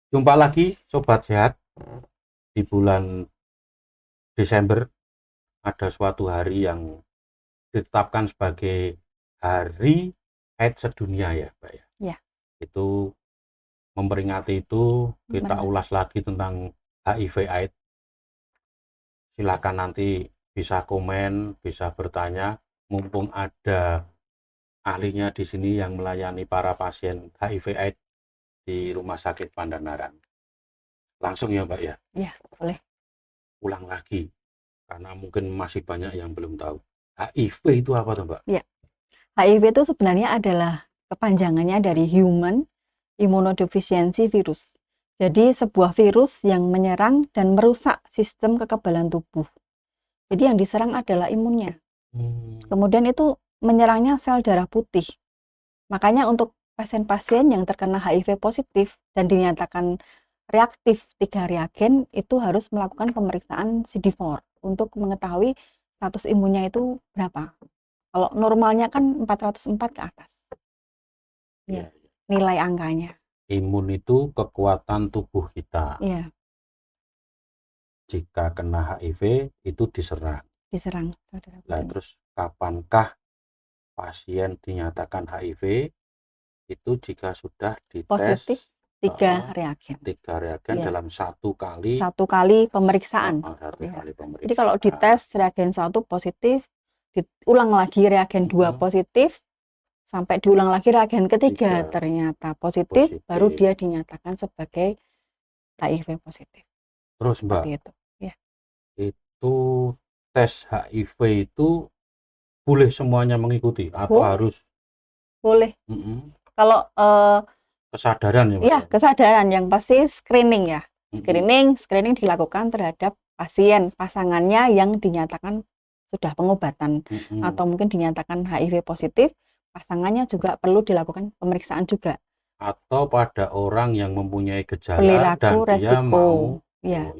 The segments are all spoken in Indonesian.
Jumpa lagi Sobat Sehat. Di bulan Desember ada suatu hari yang ditetapkan sebagai Hari AIDS Sedunia ya, Mbak ya. Ya, Itu memperingati itu kita benar. ulas lagi tentang HIV AIDS. Silakan nanti bisa komen, bisa bertanya, mumpung ada ahlinya di sini yang melayani para pasien HIV AIDS di Rumah Sakit Pandanaran. Langsung ya, Mbak ya. Ya, boleh. Ulang lagi karena mungkin masih banyak yang belum tahu. HIV itu apa tuh, Mbak? Ya, HIV itu sebenarnya adalah kepanjangannya dari Human Immunodeficiency Virus. Jadi sebuah virus yang menyerang dan merusak sistem kekebalan tubuh. Jadi yang diserang adalah imunnya. Kemudian itu menyerangnya sel darah putih. Makanya untuk pasien-pasien yang terkena HIV positif dan dinyatakan reaktif 3 reagen itu harus melakukan pemeriksaan CD4 untuk mengetahui status imunnya itu berapa. Kalau normalnya kan 404 ke atas. Ya, nilai angkanya. Imun itu kekuatan tubuh kita. Iya, Jika kena HIV itu diserang. diserang saudara. Nah, terus kapankah pasien dinyatakan HIV? Itu jika sudah dites Positif 3 reagen. 3 reagen Ya. dalam satu kali pemeriksaan. satu Ya. kali pemeriksaan. Jadi kalau dites reagen 1 positif, diulang lagi reagen 2 positif, sampai diulang lagi reagen ketiga ternyata positif, baru dia dinyatakan sebagai HIV positif. Terus Mbak, seperti itu. Ya. Itu tes HIV itu boleh semuanya mengikuti atau harus? Boleh. Kalau kesadaran ya, Mbak? Ya, kesadaran yang pasti screening ya. Screening dilakukan terhadap pasien pasangannya yang dinyatakan sudah pengobatan atau mungkin dinyatakan HIV positif, pasangannya juga perlu dilakukan pemeriksaan juga. Atau pada orang yang mempunyai gejala Perilaku dan dia resiko. mau Ya.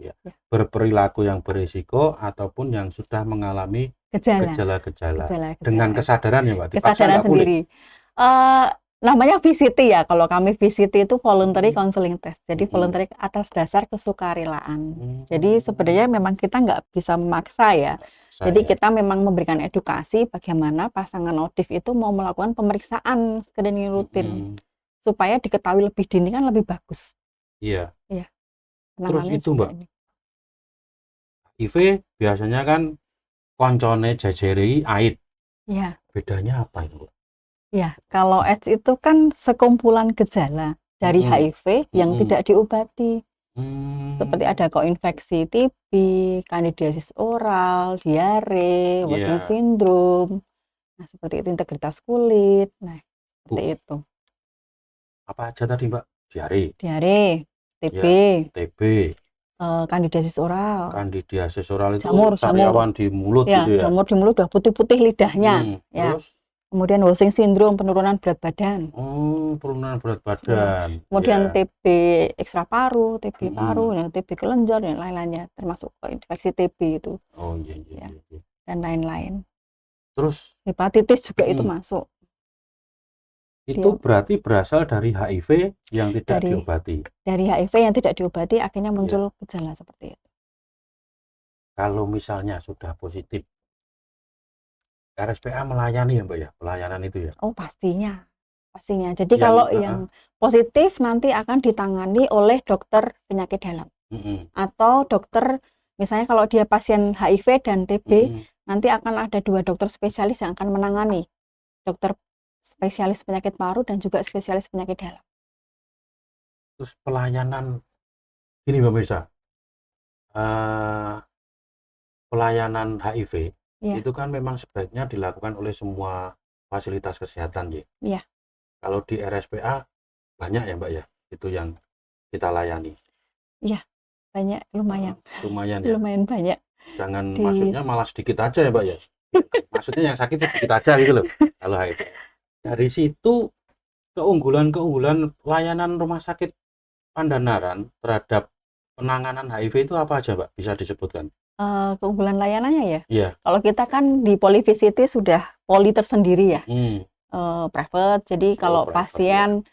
berperilaku yang berisiko ataupun yang sudah mengalami gejala-gejala dengan kesadaran ya, Mbak? Kesadaran sendiri. Namanya VCT ya, kalau kami VCT itu voluntary counseling test, jadi voluntary atas dasar kesukarelaan. Jadi sebenarnya memang kita nggak bisa memaksa ya, jadi kita memang memberikan edukasi bagaimana pasangan ODIF itu mau melakukan pemeriksaan screening rutin, supaya diketahui lebih dini kan lebih bagus. Iya. Iya. Terus itu Mbak, HIV biasanya kan koncone jajeri AIDS. Iya. Bedanya apa itu, Mbak? Ya, kalau AIDS itu kan sekumpulan gejala dari HIV yang tidak diobati. Seperti ada koinfeksi TB, kandidiasis oral, diare, Washington syndrome. Nah, seperti itu, integritas kulit. Nah, seperti itu. Apa aja tadi, Mbak? Diare, TB, kandidiasis oral. Kandidiasis oral itu jamur sariawan di mulut gitu ya? Jamur di mulut udah putih-putih lidahnya. Terus? Kemudian Washington syndrome, penurunan berat badan. Penurunan berat badan. Kemudian TB ekstra paru, TB paru, TB kelenjar dan lain-lainnya, termasuk infeksi TB itu. Iya. Dan lain-lain. Terus hepatitis juga itu masuk. Itu berarti berasal dari HIV yang tidak diobati. Dari HIV yang tidak diobati akhirnya muncul gejala seperti itu. Kalau misalnya sudah positif, RSPA melayani ya, Mbak ya, pelayanan itu ya? Oh, pastinya. Jadi kalau yang positif nanti akan ditangani oleh dokter penyakit dalam. Atau dokter, misalnya kalau dia pasien HIV dan TB, nanti akan ada 2 dokter spesialis yang akan menangani. Dokter spesialis penyakit paru dan juga spesialis penyakit dalam. Terus pelayanan, ini Mbak Mirsa, pelayanan HIV itu kan memang sebaiknya dilakukan oleh semua fasilitas kesehatan ya. Iya. Kalau di RSPA banyak ya Mbak ya, itu yang kita layani. Iya, banyak, lumayan. Lumayan ya. Lumayan banyak. Jangan maksudnya malah sedikit aja ya Mbak ya. Maksudnya yang sakit sedikit aja gitu loh. Kalau HIV. Dari situ keunggulan layanan Rumah Sakit Pandanaran terhadap penanganan HIV itu apa aja, Mbak? Bisa disebutkan? Keunggulan layanannya ya? Iya. Kalau kita kan di Polivct sudah poli tersendiri ya, private. Jadi kalau pasien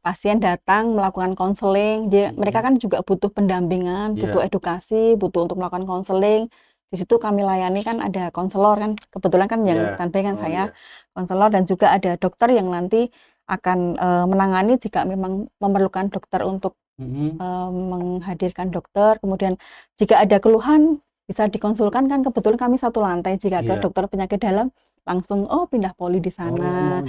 pasien datang melakukan konseling, mereka kan juga butuh pendampingan, butuh edukasi, butuh untuk melakukan konseling. Di situ kami layani kan ada konselor kan, kebetulan kan yang standby kan saya konselor, dan juga ada dokter yang nanti akan menangani jika memang memerlukan dokter untuk menghadirkan dokter. Kemudian jika ada keluhan bisa dikonsulkan kan, kebetulan kami satu lantai, jika ke dokter penyakit dalam langsung pindah poli di sana.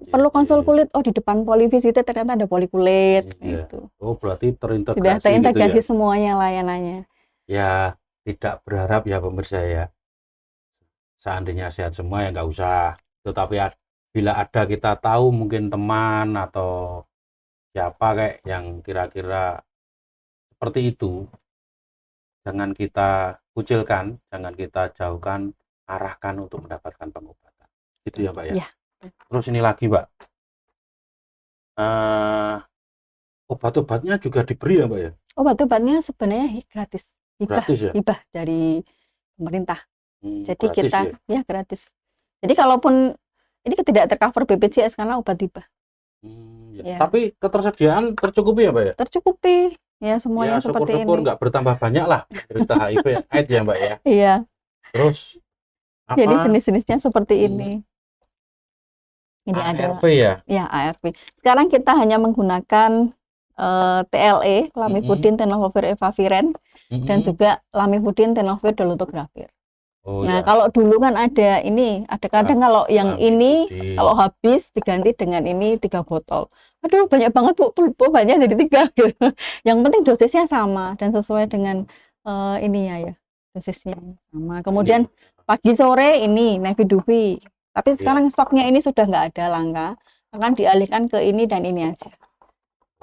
Perlu konsul kulit, di depan poli visite ternyata ada poli kulit gitu. Berarti terintegrasi sudah terintegrasi gitu ya? Semuanya layanannya. Ya tidak berharap ya pemirsa ya, seandainya sehat semua ya nggak usah, tetapi bila ada kita tahu mungkin teman atau siapa kayak yang kira-kira seperti itu, jangan kita kucilkan, jangan kita jauhkan, arahkan untuk mendapatkan pengobatan. Itu ya Mbak ya? Terus ini lagi Mbak, obat-obatnya juga diberi ya Mbak ya? Obat-obatnya sebenarnya gratis, hibah dari pemerintah. Jadi kita gratis. Jadi kalaupun ini tidak tercover BPJS karena obat hibah. Tapi ketersediaan tercukupi ya Mbak ya? Tercukupi. Ya semuanya seperti ini. Syukur-syukur nggak bertambah banyak lah berita HIV AIDS ya Mbak ya. Iya. Terus apa? Jadi jenis-jenisnya seperti ini. Ini ARV ada. Ya? Ya ARV. Sekarang kita hanya menggunakan TLE, lamivudin, tenofovir, efavirenz, dan juga lamivudin, tenofovir, dolutegravir. Nah, kalau dulu kan ada kadang kalau yang ini kalau habis diganti dengan ini 3 botol. Aduh, banyak banget Bu, banyak jadi 3 gitu. Yang penting dosisnya sama dan sesuai dengan dosisnya sama. Kemudian pagi sore ini Neviduvi. Tapi sekarang stoknya ini sudah nggak ada, langka. Akan dialihkan ke ini dan ini aja.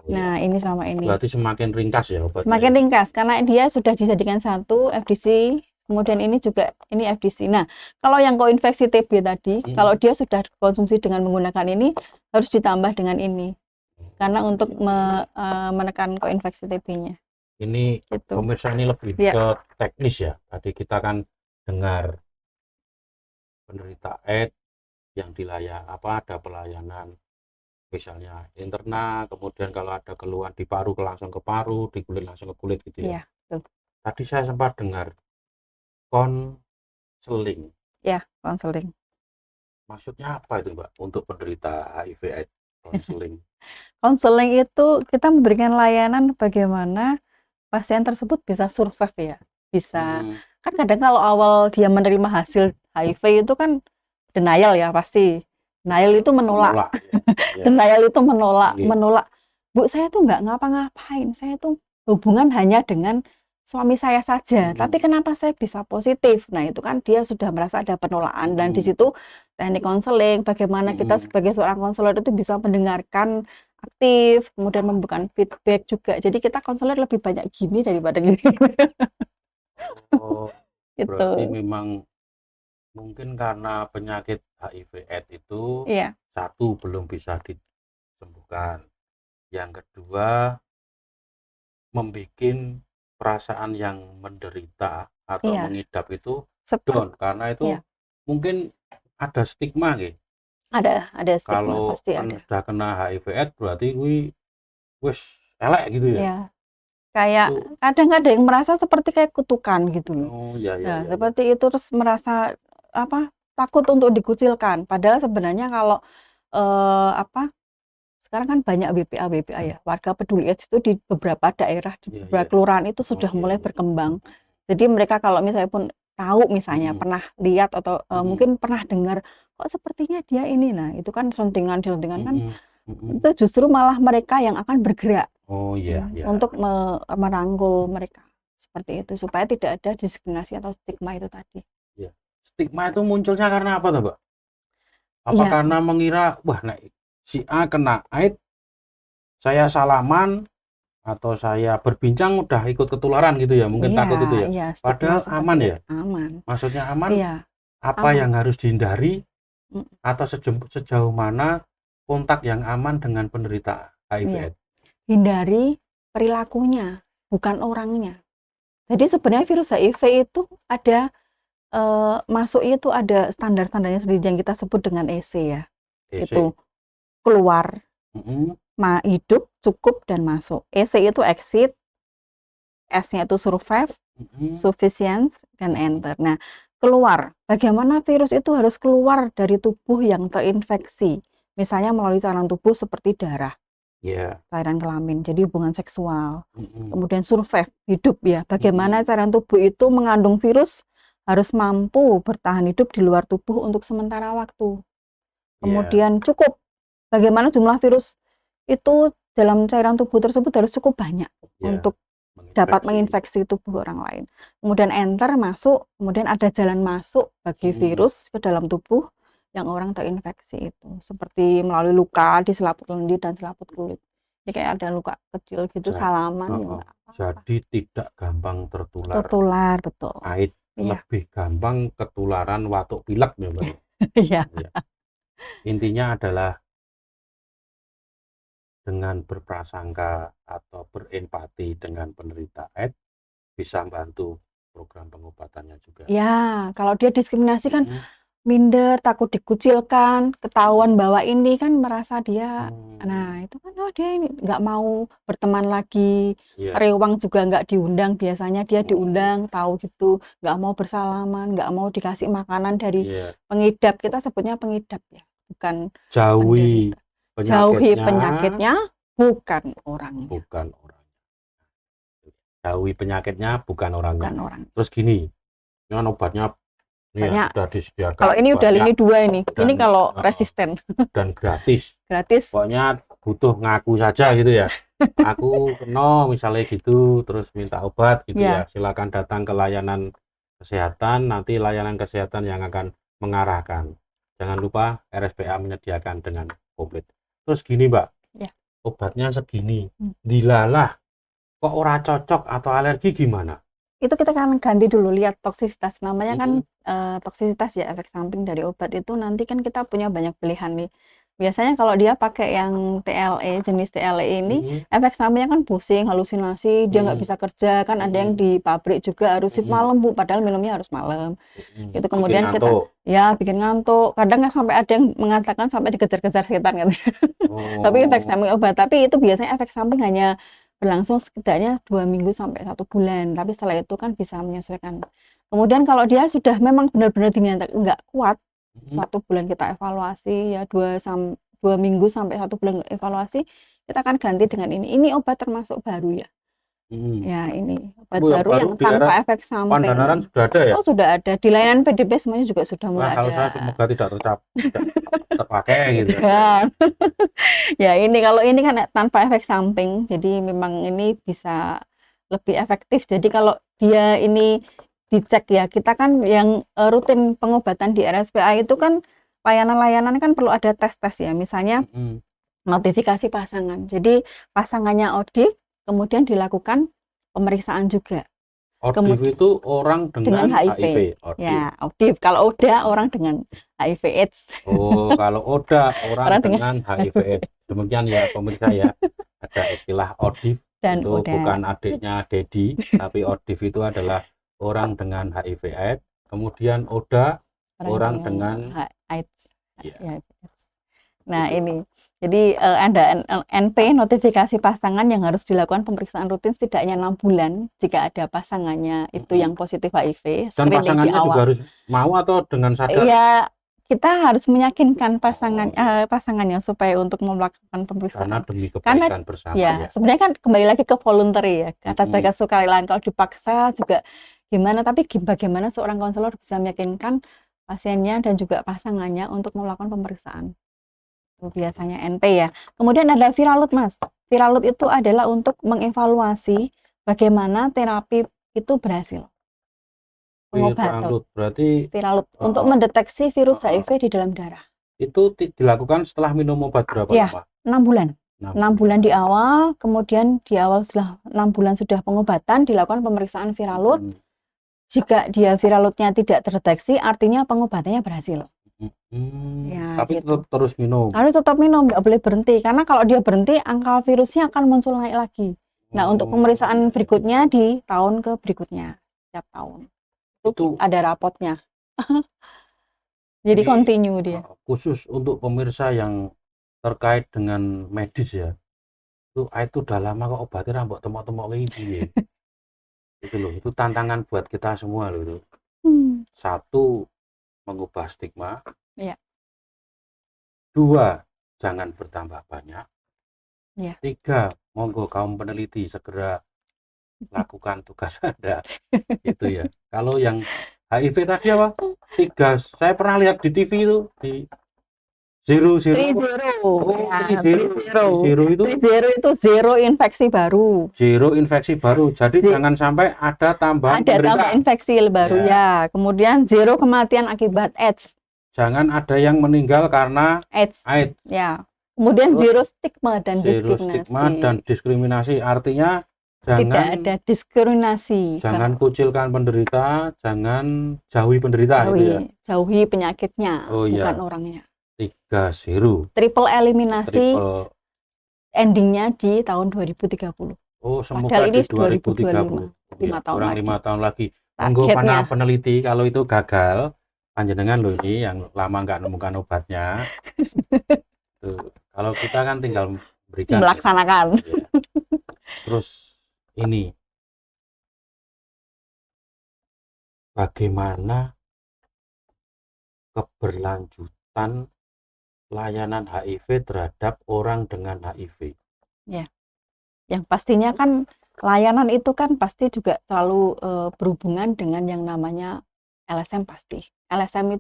Nah, ini sama ini. Berarti semakin ringkas ya obatnya. Semakin ringkas karena dia sudah dijadikan satu FDC. Kemudian ini juga ini FDC. Nah, kalau yang koinfeksi TB tadi, kalau dia sudah konsumsi dengan menggunakan ini, harus ditambah dengan ini. Karena untuk menekan koinfeksi TB-nya. Ini gitu. Pemirsa ini lebih ke teknis ya. Tadi kita kan dengar penderita AIDS yang ada pelayanan misalnya internal, kemudian kalau ada keluhan di paru langsung ke paru, di kulit langsung ke kulit gitu ya. Tadi saya sempat dengar konseling. Ya, konseling. Maksudnya apa itu Mbak untuk penderita HIV AIDS? Konseling. Konseling itu kita memberikan layanan bagaimana pasien tersebut bisa survive ya. Bisa. Kan kadang kalau awal dia menerima hasil HIV itu kan denial ya pasti. Denial itu menolak. Denial itu menolak. Bu, saya tuh nggak ngapa-ngapain. Saya tuh hubungan hanya dengan suami saya saja, tapi kenapa saya bisa positif? Nah, itu kan dia sudah merasa ada penolakan, dan di situ teknik konseling, bagaimana kita sebagai seorang konselor itu bisa mendengarkan aktif, kemudian memberikan feedback juga. Jadi kita konselor lebih banyak gini daripada gini. Berarti memang mungkin karena penyakit HIV AIDS itu satu belum bisa disembuhkan, yang kedua membuat perasaan yang menderita atau mengidap itu down, karena itu mungkin ada stigma gitu. Ada stigma, kalau pasti kan ada. Sudah kena HIV AIDS berarti wis elek gitu ya. Kayak kadang ada yang merasa seperti kayak kutukan gitu loh. Seperti itu, terus merasa takut untuk dikucilkan. Padahal sebenarnya kalau sekarang kan banyak BPA ya, warga peduli AIDS itu di beberapa daerah, di beberapa kelurahan itu sudah mulai berkembang. Jadi mereka kalau misalnya pun tahu misalnya pernah lihat atau mungkin pernah dengar kok sepertinya dia ini, nah itu kan sentingan kan itu justru malah mereka yang akan bergerak untuk merangkul mereka seperti itu supaya tidak ada diskriminasi atau stigma itu tadi. Stigma itu munculnya karena apa tuh Mbak? Apa karena mengira si A kena AIDS, saya salaman atau saya berbincang udah ikut ketularan gitu ya, mungkin takut itu ya. Padahal aman ya? Aman. Maksudnya aman, apa yang harus dihindari atau sejauh mana kontak yang aman dengan penderita HIV AIDS? Hindari perilakunya, bukan orangnya. Jadi sebenarnya virus HIV itu ada masuknya itu ada standar-standarnya sendiri yang kita sebut dengan EC ya. Itu keluar hidup, cukup, dan masuk. EC itu exit, S-nya itu survive, sufficient, dan enter. Nah, keluar. Bagaimana virus itu harus keluar dari tubuh yang terinfeksi? Misalnya melalui cairan tubuh seperti darah, cairan kelamin, jadi hubungan seksual. Kemudian survive, hidup ya. Bagaimana cairan tubuh itu mengandung virus harus mampu bertahan hidup di luar tubuh untuk sementara waktu. Kemudian cukup. Bagaimana jumlah virus itu dalam cairan tubuh tersebut harus cukup banyak untuk dapat menginfeksi tubuh orang lain. Kemudian enter, masuk, kemudian ada jalan masuk bagi virus ke dalam tubuh yang orang terinfeksi itu. Seperti melalui luka di selaput lendir dan selaput kulit. Jadi kayak ada luka kecil gitu, salaman. Jadi tidak gampang tertular. Tertular, betul. AIDS lebih gampang ketularan watuk pilek ya, Mbak. Iya. Intinya adalah dengan berprasangka atau berempati dengan penderita AIDS bisa membantu program pengobatannya juga. Ya, kalau dia diskriminasi kan minder, takut dikucilkan, ketahuan bahwa ini kan merasa dia, nah itu kan dia ini nggak mau berteman lagi, rewang juga nggak diundang, biasanya dia diundang, tahu gitu, nggak mau bersalaman, nggak mau dikasih makanan dari pengidap, kita sebutnya pengidap ya, bukan jauhi penyakitnya, bukan orangnya. Jauhi penyakitnya, bukan orangnya. Terus gini, dengan obatnya udah disediakan. Kalau ini udah lini 2 ini kalau resisten. Dan gratis. Gratis. Pokoknya butuh ngaku saja gitu ya. Aku kena misalnya gitu, terus minta obat gitu ya. Silakan datang ke layanan kesehatan, nanti layanan kesehatan yang akan mengarahkan. Jangan lupa RSPA menyediakan dengan komplit. Terus gini Mbak, obatnya segini, dilalah, kok ora cocok atau alergi gimana? Itu kita kan ganti dulu, lihat toksisitas, namanya kan toksisitas ya, efek samping dari obat itu nanti kan kita punya banyak pilihan nih. Biasanya kalau dia pakai yang TLE, jenis TLE ini, efek sampingnya kan pusing, halusinasi, dia nggak bisa kerja, kan ada yang di pabrik juga harus shift malam Bu, padahal minumnya harus malam. Itu kemudian kita bikin ngantuk, kadang nggak sampai ada yang mengatakan sampai dikejar-kejar setan kan. Tapi efek samping obat, tapi itu biasanya efek samping hanya berlangsung setidaknya 2 minggu sampai 1 bulan, tapi setelah itu kan bisa menyesuaikan. Kemudian kalau dia sudah memang benar-benar dinyatakan nggak kuat, 1 bulan kita evaluasi ya, 2 minggu sampai 1 bulan evaluasi, kita akan ganti dengan ini. Ini obat termasuk baru ya. Ya ini obat baru yang tanpa efek samping. Pandanaran sudah ada ya? Oh sudah ada, di layanan PDP semuanya juga sudah mulai kalau ada. Saya semoga tidak terpakai gitu. Ya ini kalau ini kan tanpa efek samping, jadi memang ini bisa lebih efektif. Jadi kalau dia ini dicek ya, kita kan yang rutin pengobatan di RSPA itu kan layanan-layanan kan perlu ada tes-tes ya, misalnya notifikasi pasangan. Jadi pasangannya ODIF, kemudian dilakukan pemeriksaan juga. ODIF itu orang dengan HIV. Ya, ODIF. Kalau ODA orang dengan HIV AIDS. Oh, kalau ODA orang dengan HIV AIDS. Demikian ya pemirsa ya. Ada istilah ODIF. Dan itu bukan adiknya Dedi, tapi ODIF itu adalah orang dengan HIV AIDS. Kemudian ODA orang dengan AIDS. Nah, ini. Jadi ada NP, notifikasi pasangan, yang harus dilakukan pemeriksaan rutin setidaknya 6 bulan jika ada pasangannya itu yang positif HIV. Dan pasangannya juga harus mau atau dengan sadar? Ya, kita harus meyakinkan pasangannya supaya untuk melakukan pemeriksaan. Karena demi kebaikan bersama ya. Sebenarnya kan kembali lagi ke voluntary ya, atas mereka sukarela. Kalau dipaksa juga gimana, tapi bagaimana seorang konselor bisa meyakinkan pasiennya dan juga pasangannya untuk melakukan pemeriksaan. Biasanya NP ya. Kemudian ada Viralut Mas. Viralut itu adalah untuk mengevaluasi bagaimana terapi itu berhasil. Viralut berarti Viralut untuk mendeteksi virus HIV di dalam darah. Itu dilakukan setelah minum obat berapa lama? 6 bulan. 6 bulan di awal, kemudian di awal setelah 6 bulan sudah pengobatan dilakukan pemeriksaan Viralut. Jika dia Viralutnya tidak terdeteksi, artinya pengobatannya berhasil. Ya, tapi gitu. Tetap terus minum. Harus tetap minum, nggak boleh berhenti. Karena kalau dia berhenti, angka virusnya akan muncul naik lagi. Nah, untuk pemeriksaan berikutnya di tahun ke berikutnya, setiap tahun. Itu ada rapotnya. Jadi continue dia. Khusus untuk pemirsa yang terkait dengan medis ya. Itu itu udah lama kok obatnya ra mbok temok-temok kayak piye. Itu loh, itu tantangan buat kita semua loh itu. Hmm. Satu, mengubah stigma. Ya. Dua, jangan bertambah banyak. Ya. Tiga, monggo kaum peneliti segera lakukan tugas Anda. Itu ya. Kalau yang HIV tadi apa? Tiga, saya pernah lihat di TV itu di zero Three zero. zero, Oh, ya, zero. Zero itu zero itu zero infeksi baru. zero infeksi baru. Jadi Ze- jangan sampai ada tambahan Ada tambah penderita. infeksi baru Ya. ya. Kemudian zero kematian akibat AIDS. Jangan ada yang meninggal karena AIDS. AIDS. Ya. Kemudian Terus zero stigma dan zero stigma diskriminasi. dan diskriminasi. Artinya Tidak ada diskriminasi. jangan kucilkan penderita, jangan jauhi penderita itu ya. Jauhi penyakitnya, Oh bukan iya, orangnya. 3-0. Triple eliminasi Triple. endingnya di tahun 2030. Oh, semoga Padahal ini di 2030. 2025, Ya, 5 tahun kurang lagi. 5 tahun lagi. Monggo Targetnya. para peneliti, kalau itu gagal, panjenengan loh ini yang lama nggak nemukan obatnya. Tuh, kalau kita kan tinggal berikan Melaksanakan. ya. Terus ini bagaimana keberlanjutan layanan HIV terhadap orang dengan HIV. Ya. Yang pastinya kan layanan itu kan pasti juga selalu berhubungan dengan yang namanya LSM pasti. LSM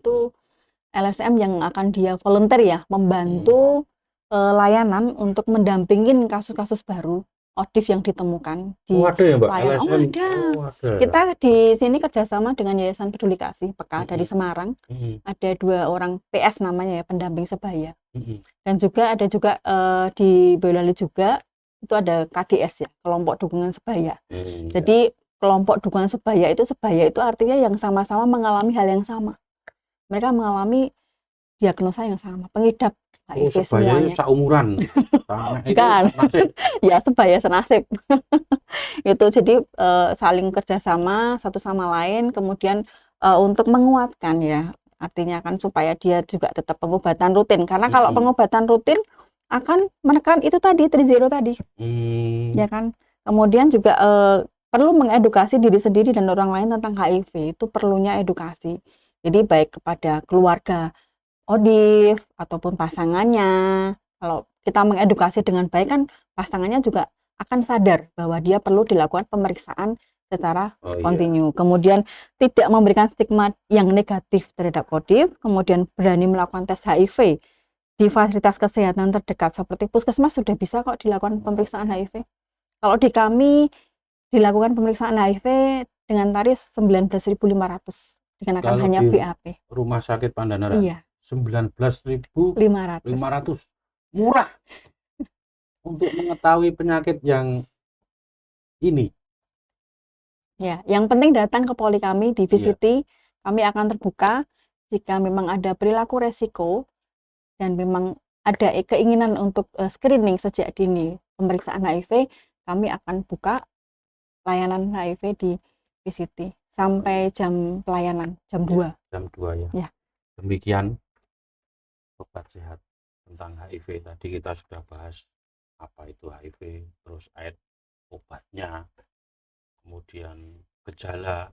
yang akan dia volunteer ya, membantu layanan untuk mendampingin kasus-kasus baru ODIF yang ditemukan di ada ya Mbak layanan. LSM? Ada. Ada. Kita di sini kerjasama dengan Yayasan Peduli Kasih PK dari Semarang. Ada 2 orang PS namanya ya, pendamping sebaya. Dan juga ada juga di Boyolali juga itu ada KDS ya, kelompok dukungan sebaya. Jadi kelompok dukungan sebaya itu artinya yang sama-sama mengalami hal yang sama. Mereka mengalami diagnosa yang sama, pengidap HIV semuanya. Seumuran. Kan? Ya sebaya senasib. Itu jadi saling kerjasama satu sama lain, kemudian untuk menguatkan ya, artinya kan supaya dia juga tetap pengobatan rutin, karena kalau pengobatan rutin akan menekan itu tadi 3-0 tadi, ya kan. Kemudian juga perlu mengedukasi diri sendiri dan orang lain tentang HIV, itu perlunya edukasi. Jadi baik kepada keluarga ODIF ataupun pasangannya. Kalau kita mengedukasi dengan baik kan pasangannya juga akan sadar bahwa dia perlu dilakukan pemeriksaan secara kontinu. Kemudian tidak memberikan stigma yang negatif terhadap ODIF, kemudian berani melakukan tes HIV di fasilitas kesehatan terdekat seperti puskesmas sudah bisa kok dilakukan pemeriksaan HIV. Kalau di kami dilakukan pemeriksaan HIV dengan tarif 19.500 dikenakan hanya BAP. Rumah sakit Pandanaran. Iya. 19.500. Murah. Untuk mengetahui penyakit yang ini. Ya, yang penting datang ke poli kami di VCT, kami akan terbuka jika memang ada perilaku resiko dan memang ada keinginan untuk screening sejak dini pemeriksaan HIV, kami akan buka layanan HIV di VCT sampai jam pelayanan jam 2. Jam 2 ya. Ya. Demikian obat sehat tentang HIV. Tadi kita sudah bahas apa itu HIV, terus AIDS, obatnya, kemudian gejala,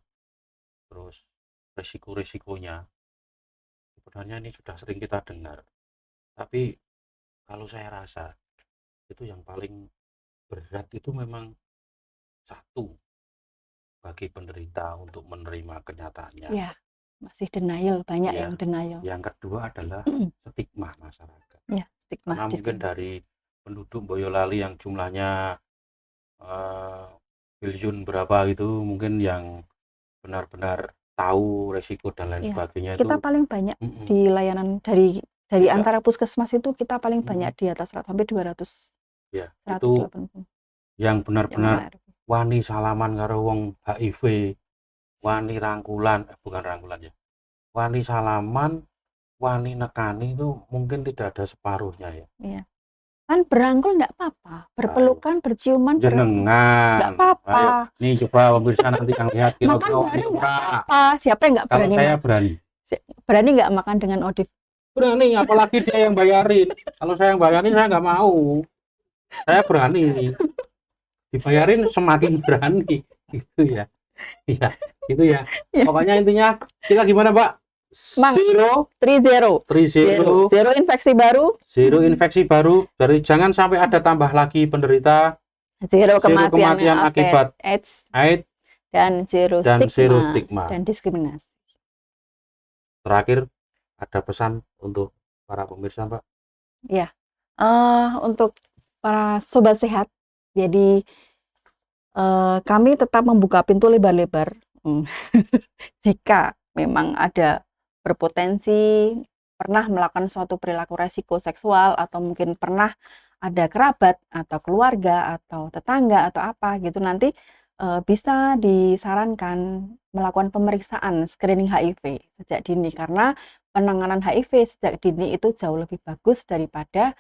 terus resiko-resikonya. Sebenarnya ini sudah sering kita dengar. Tapi kalau saya rasa itu yang paling berat itu memang satu, bagi penderita untuk menerima kenyataannya. Ya, masih denial, banyak yang denial. Yang kedua adalah stigma masyarakat. Ya, stigma. Karena mungkin dari penduduk Boyolali yang jumlahnya biliun berapa gitu, mungkin yang benar-benar tahu resiko dan lain sebagainya. Kita paling banyak di layanan dari antara puskesmas itu kita paling banyak di atas sampai 200. Ya, 180. itu yang benar-benar wani salaman karo wong HIV, wani rangkulan, bukan rangkulan ya. Wani salaman, wani nekani itu mungkin tidak ada separuhnya ya. Iya. Kan berangkul enggak apa-apa, berpelukan, berciuman, jenengan enggak apa-apa. Nih coba pemirsa nanti yang lihat kira-kira apa. Siapa yang enggak berani? Kalau saya berani. Berani enggak makan dengan ODIF? Berani, apalagi dia yang bayarin. Kalau saya yang bayarin saya nggak mau. Saya berani. Dibayarin semakin berani. Gitu ya. Iya, itu ya. Ya, Pokoknya intinya kita gimana, Mbak? Mang, Zero, 30. zero, Zero infeksi baru, zero infeksi baru. Dari jangan sampai ada tambah lagi penderita, zero zero kematian kematian akibat AIDS, AIDS, dan zero dan zero stigma stigma. dan diskriminasi. Terakhir, ada pesan untuk para pemirsa, Mbak? Ya, untuk para sobat sehat, jadi kami tetap membuka pintu lebar-lebar jika memang ada berpotensi pernah melakukan suatu perilaku resiko seksual atau mungkin pernah ada kerabat atau keluarga atau tetangga atau apa gitu nanti bisa disarankan melakukan pemeriksaan screening HIV sejak dini karena penanganan HIV sejak dini itu jauh lebih bagus daripada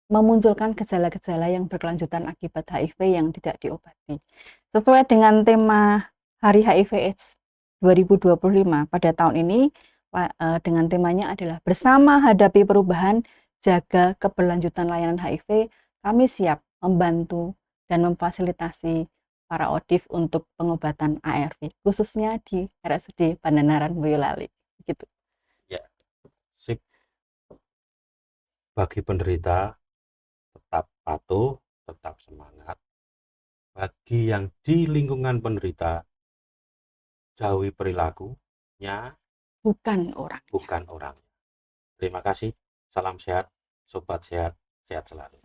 memunculkan gejala-gejala yang berkelanjutan akibat HIV yang tidak diobati. Sesuai dengan tema Hari HIV/AIDS 2025 pada tahun ini, dengan temanya adalah bersama hadapi perubahan, jaga keberlanjutan layanan HIV, kami siap membantu dan memfasilitasi para ODIF untuk pengobatan ARV, khususnya di RSUD Pandanaran Boyolali. Gitu. Ya, sip. Bagi penderita, tetap patuh, tetap semangat. Bagi yang di lingkungan penderita, jauhi perilakunya, Bukan orang. bukan orangnya. Terima kasih. Salam sehat, sobat sehat, sehat selalu.